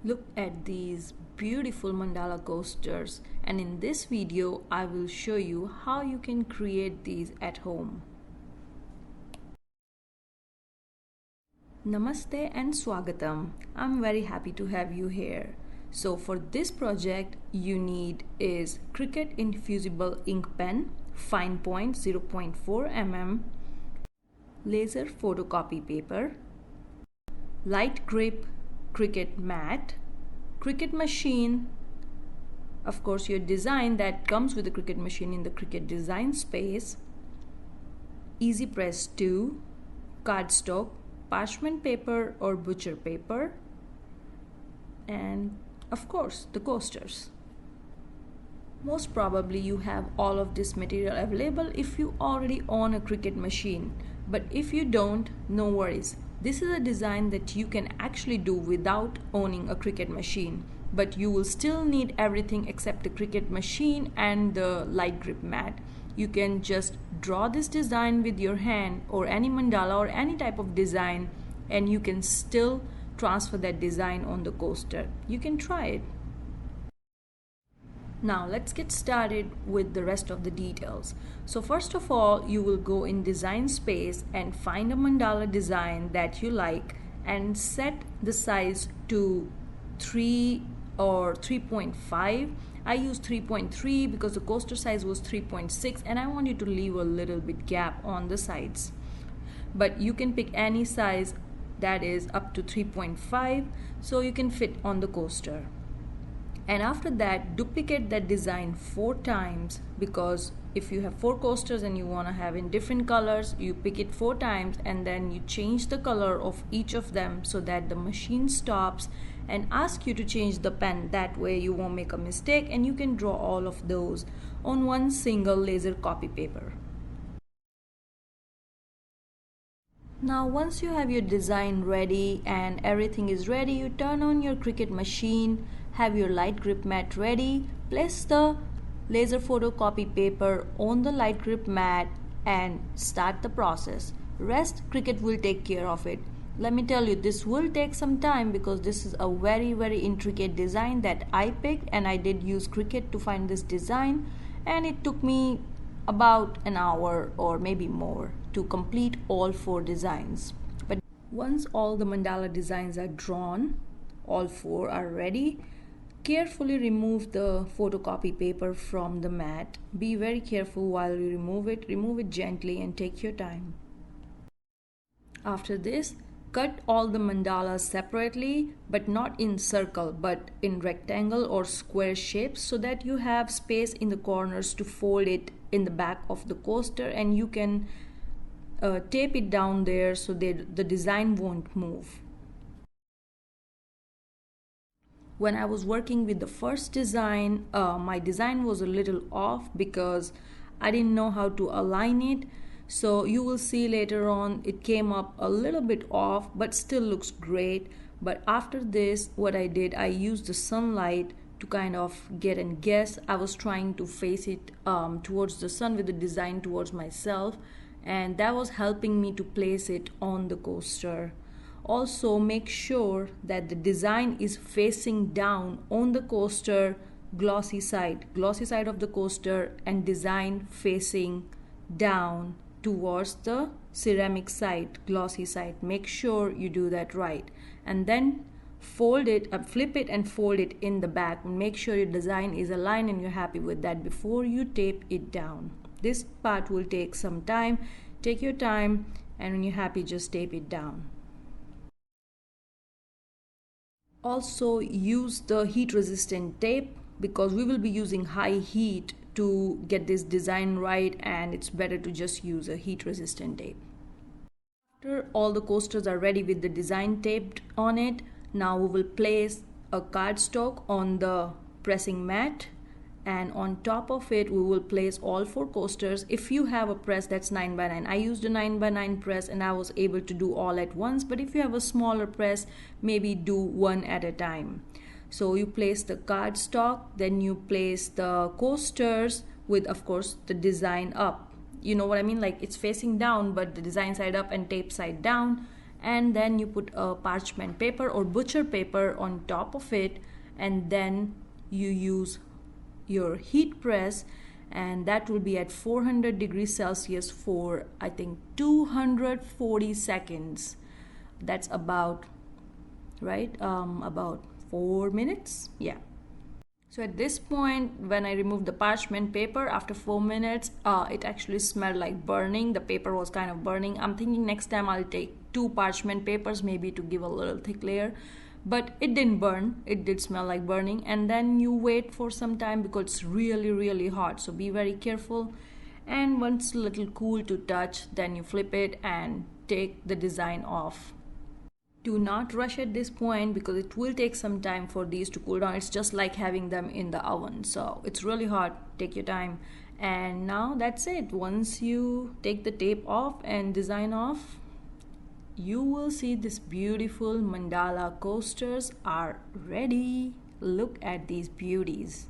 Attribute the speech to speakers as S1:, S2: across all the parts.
S1: Look at these beautiful mandala coasters, and in this video I will show you how you can create these at home. Namaste and Swagatam. I'm very happy to have you here. So for this project you need is Cricut Infusible ink pen, fine point 0.4 mm, laser photocopy paper, light grip Cricut mat, Cricut Machine, of course your design that comes with the Cricut Machine in the Cricut design space, Easy Press 2, cardstock, parchment paper or butcher paper, and of course the coasters. Most probably you have all of this material available if you already own a Cricut Machine, but if you don't, no worries. This is a design that you can actually do without owning a Cricut Machine, but you will still need everything except the Cricut Machine and the light grip mat. You can just draw this design with your hand or any mandala or any type of design, and you can still transfer that design on the coaster. You can try it. Now let's get started with the rest of the details. So first of all, you will go in design space and find a mandala design that you like and set the size to 3 or 3.5. I use 3.3 because the coaster size was 3.6 and I wanted to leave a little bit gap on the sides. But you can pick any size that is up to 3.5 so you can fit on the coaster. And after that, duplicate that design 4 times, because if you have 4 coasters and you want to have in different colors, you pick it 4 times and then you change the color of each of them so that the machine stops and asks you to change the pen. That way you won't make a mistake and you can draw all of those on one single laser copy paper. Now once you have your design ready and everything is ready, you turn on your Cricut Machine, have your light grip mat ready, place the laser photocopy paper on the light grip mat and start the process. Rest Cricut will take care of it. Let me tell you, this will take some time because this is a very intricate design that I picked, and I did use Cricut to find this design, and it took me about an hour or maybe more to complete all 4 designs. But once all the mandala designs are drawn, all 4 are ready, carefully remove the photocopy paper from the mat. Be very careful while you remove it gently and take your time. After this, cut all the mandalas separately, but not in circle but in rectangle or square shapes so that you have space in the corners to fold it in the back of the coaster, and you can tape it down there so that the design won't move. When I was working with the first design, my design was a little off because I didn't know how to align it. So you will see later on it came up a little bit off, but still looks great. But after this, what I did, I used the sunlight to kind of get and guess. I was trying to face it towards the sun with the design towards myself, and that was helping me to place it on the coaster. Also make sure that the design is facing down on the coaster, glossy side of the coaster, and design facing down towards the ceramic side, glossy side. Make sure you do that right, and then fold it up, flip it and fold it in the back. Make sure your design is aligned and you're happy with that before you tape it down. This part will take some time. Take your time, and when you're happy, just tape it down. Also use the heat resistant tape because we will be using high heat to get this design right, and it's better to just use a heat resistant tape. After all the coasters are ready with the design taped on it, now we will place a cardstock on the pressing mat, and on top of it we will place all 4 coasters. If you have a press that's 9x9, I used a 9x9 press and I was able to do all at once, but if you have a smaller press, maybe do one at a time. So you place the cardstock, then you place the coasters with, of course, the design up. You know what I mean? Like it's facing down, but the design side up and tape side down. and then you put a parchment paper or butcher paper on top of it, and then you use your heat press, and that will be at 400 degrees Celsius for I think 240 seconds. That's about about 4 minutes. Yeah. So at this point, when I removed the parchment paper after 4 minutes, it actually smelled like burning. The paper was kind of burning. I'm thinking next time I'll take 2 parchment papers maybe to give a little thick layer. But it didn't burn. It did smell like burning. And then you wait for some time because it's really, really hot. So be very careful. And once a little cool to touch, then you flip it and take the design off. Do not rush at this point because it will take some time for these to cool down. It's just like having them in the oven. So it's really hot. Take your time. And now that's it. Once you take the tape off and design off, you will see this beautiful mandala coasters are ready. Look at these beauties.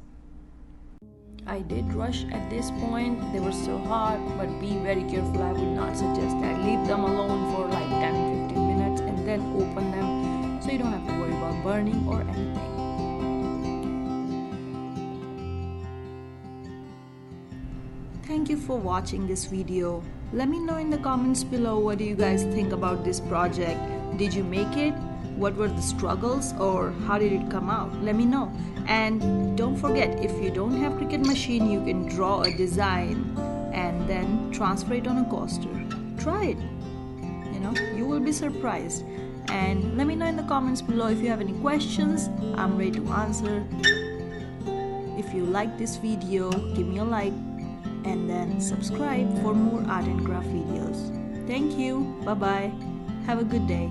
S1: I did rush at this point. They were so hot, but be very careful. I would not suggest that. Leave them alone for like 10-15 minutes and then open them so you don't have to worry about burning or anything. Thank you for watching this video. Let me know in the comments below what do you guys think about this project. Did you make it? What were the struggles, or how did it come out? Let me know. And don't forget, if you don't have Cricut Machine, you can draw a design and then transfer it on a coaster. Try it. You will be surprised. And let me know in the comments below if you have any questions. I'm ready to answer. If you like this video, give me a like and then subscribe for more art and craft videos. Thank you. Bye bye. Have a good day.